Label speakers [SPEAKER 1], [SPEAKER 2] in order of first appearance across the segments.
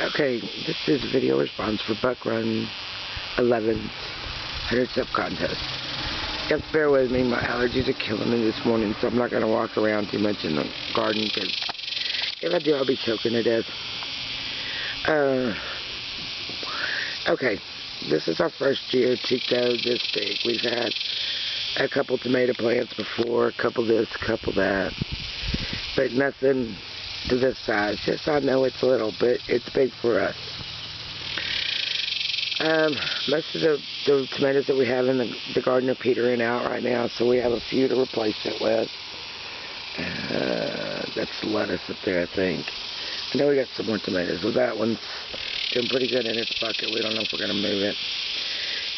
[SPEAKER 1] Okay, this is a video response for Buckrun11's 100 Step Contest. You have to bear with me, my allergies are killing me this morning, so I'm not going to walk around too much in the garden, because if I do, I'll be choking to death. Okay, this is our first year to go this big. We've had a couple tomato plants before, a couple this, a couple that, but nothing to this size. Yes, I know it's little, but it's big for us. Most of the tomatoes that we have in the garden are petering out right now, so we have a few to replace it with. That's lettuce up there, I think. I know we got some more tomatoes. Well, that one's doing pretty good in its bucket. We don't know if we're going to move it.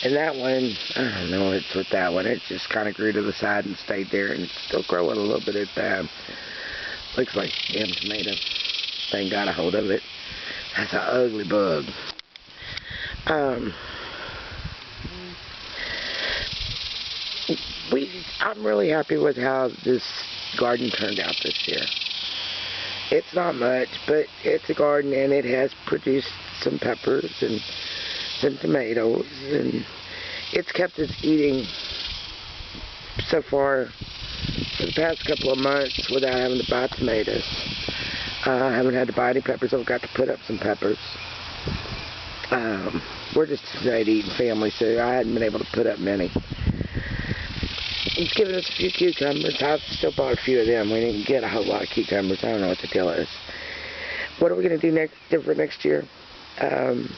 [SPEAKER 1] And that one, I don't know what's with that one. It just kind of grew to the side and stayed there, and it's still growing a little bit at that. Looks like a damn tomato. Thing got a hold of it. That's an ugly bug. I'm really happy with how this garden turned out this year. It's not much, but it's a garden, and it has produced some peppers and some tomatoes, and it's kept us eating so far for the past couple of months without having to buy tomatoes. I haven't had to buy any peppers. I've got to put up some peppers. We're just a tomato-eating family, so I hadn't been able to put up many. It's given us a few cucumbers. I've still bought a few of them. We didn't get a whole lot of cucumbers. I don't know what the deal is. What are we going to do different next year? We're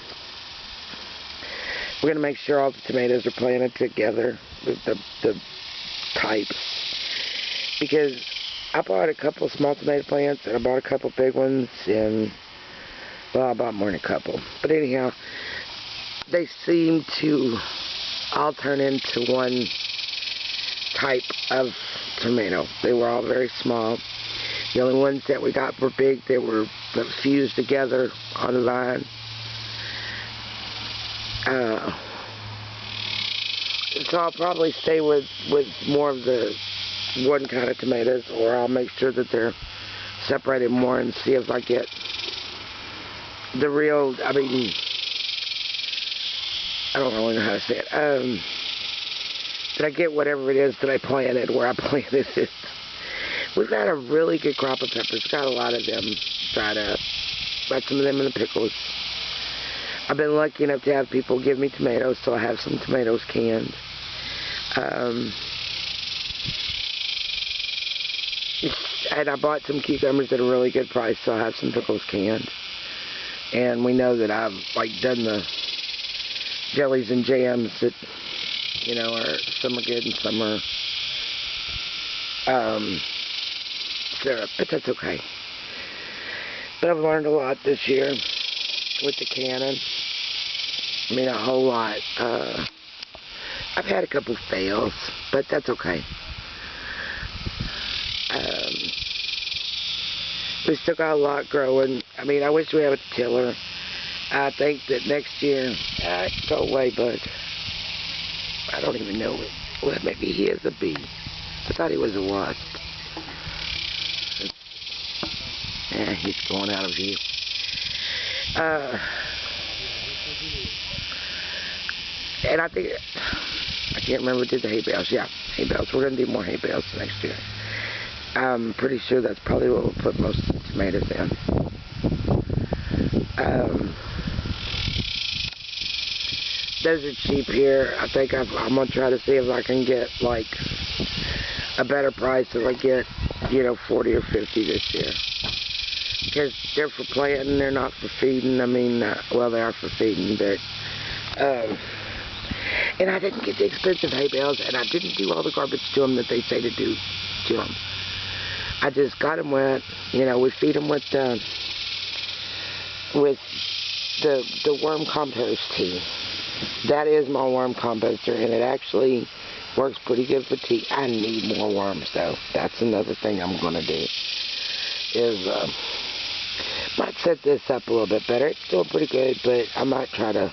[SPEAKER 1] going to make sure all the tomatoes are planted together, the types. Because I bought a couple of small tomato plants, and I bought a couple big ones, and, well, I bought more than a couple. But anyhow, they seem to all turn into one type of tomato. They were all very small. The only ones that we got were big. They were fused together on the vine. So I'll probably stay with more of the one kind of tomatoes, or I'll make sure that they're separated more and see if I get the real, I mean, I don't really know how to say it. Did I get whatever it is that I planted where I planted it? We've got a really good crop of peppers. Got a lot of them dried up. Got some of them in the pickles. I've been lucky enough to have people give me tomatoes, so I have some tomatoes canned. And I bought some cucumbers at a really good price, so I have some pickles canned. And we know that I've done the jellies and jams that, you know, some are good and some are syrup, but that's okay. But I've learned a lot this year with the canning. I mean, a whole lot. I've had a couple fails, but that's okay. We still got a lot growing. I mean, I wish we had a tiller. I think that next year, go away, bud. I don't even know it. Well, maybe he is a bee. I thought he was a wasp. Yeah, he's going out of view. And I think, I can't remember, did the hay bales. Yeah, hay bales. We're going to do more hay bales next year. I'm pretty sure that's probably what we'll put most of the tomatoes in. Those are cheap here. I think I'm going to try to see if I can get, like, a better price if I get, you know, 40 or 50 this year. Because they're for planting, they're not for feeding. I mean, well, they are for feeding, but, and I didn't get the expensive hay bales, and I didn't do all the garbage to them that they say to do to them. I just got them wet. You know, we feed them with the worm compost tea. That is my worm composter, and it actually works pretty good for tea. I need more worms, though. That's another thing I'm going to do. Is, might set this up a little bit better. It's still pretty good, but I might try to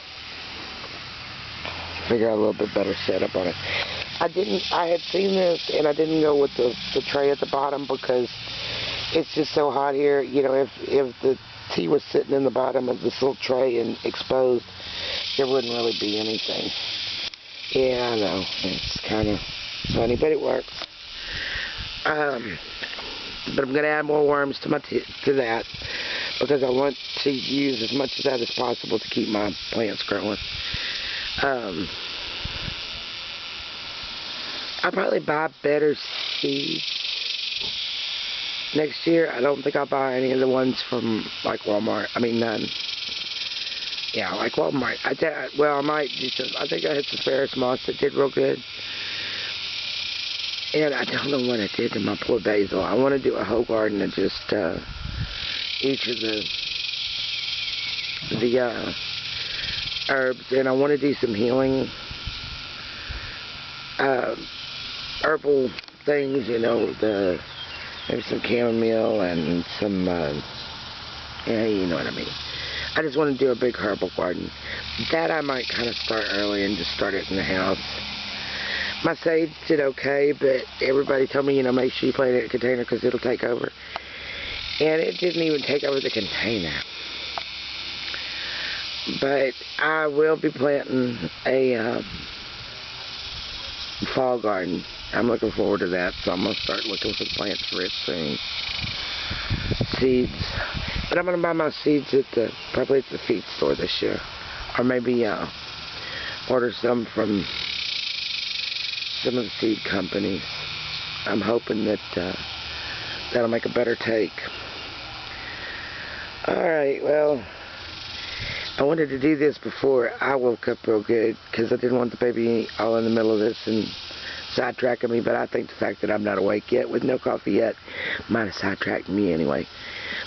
[SPEAKER 1] figure out a little bit better setup on it. I had seen this, and I didn't go with the tray at the bottom because it's just so hot here. You know, if the tea was sitting in the bottom of this little tray and exposed, there wouldn't really be anything. Yeah, I know. It's kind of funny, but it works. But I'm going to add more worms to that because I want to use as much of that as possible to keep my plants growing. I'll probably buy better seeds next year. I don't think I'll buy any of the ones from like Walmart. I mean, none. Yeah, like Walmart. I might do some. I think I had some Ferris moss that did real good. And I don't know what I did to my poor basil. I want to do a whole garden of just each of the herbs, and I want to do some healing herbal things. You know, maybe some chamomile and some yeah, you know what I mean. I just want to do a big herbal garden. That I might kind of start early and just start it in the house. My sage did okay, but everybody told me, you know, make sure you plant it in a container because it'll take over. And it didn't even take over the container. But I will be planting a fall garden. I'm looking forward to that, so I'm going to start looking for plants for it soon. Seeds. But I'm going to buy my seeds at probably at the feed store this year. Or maybe order some from some of the seed companies. I'm hoping that that'll make a better take. Alright, well, I wanted to do this before I woke up real good because I didn't want the baby all in the middle of this and sidetracking me, but I think the fact that I'm not awake yet with no coffee yet might have sidetracked me anyway.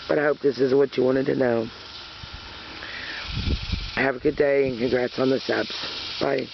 [SPEAKER 1] But I hope this is what you wanted to know. Have a good day and congrats on the subs. Bye.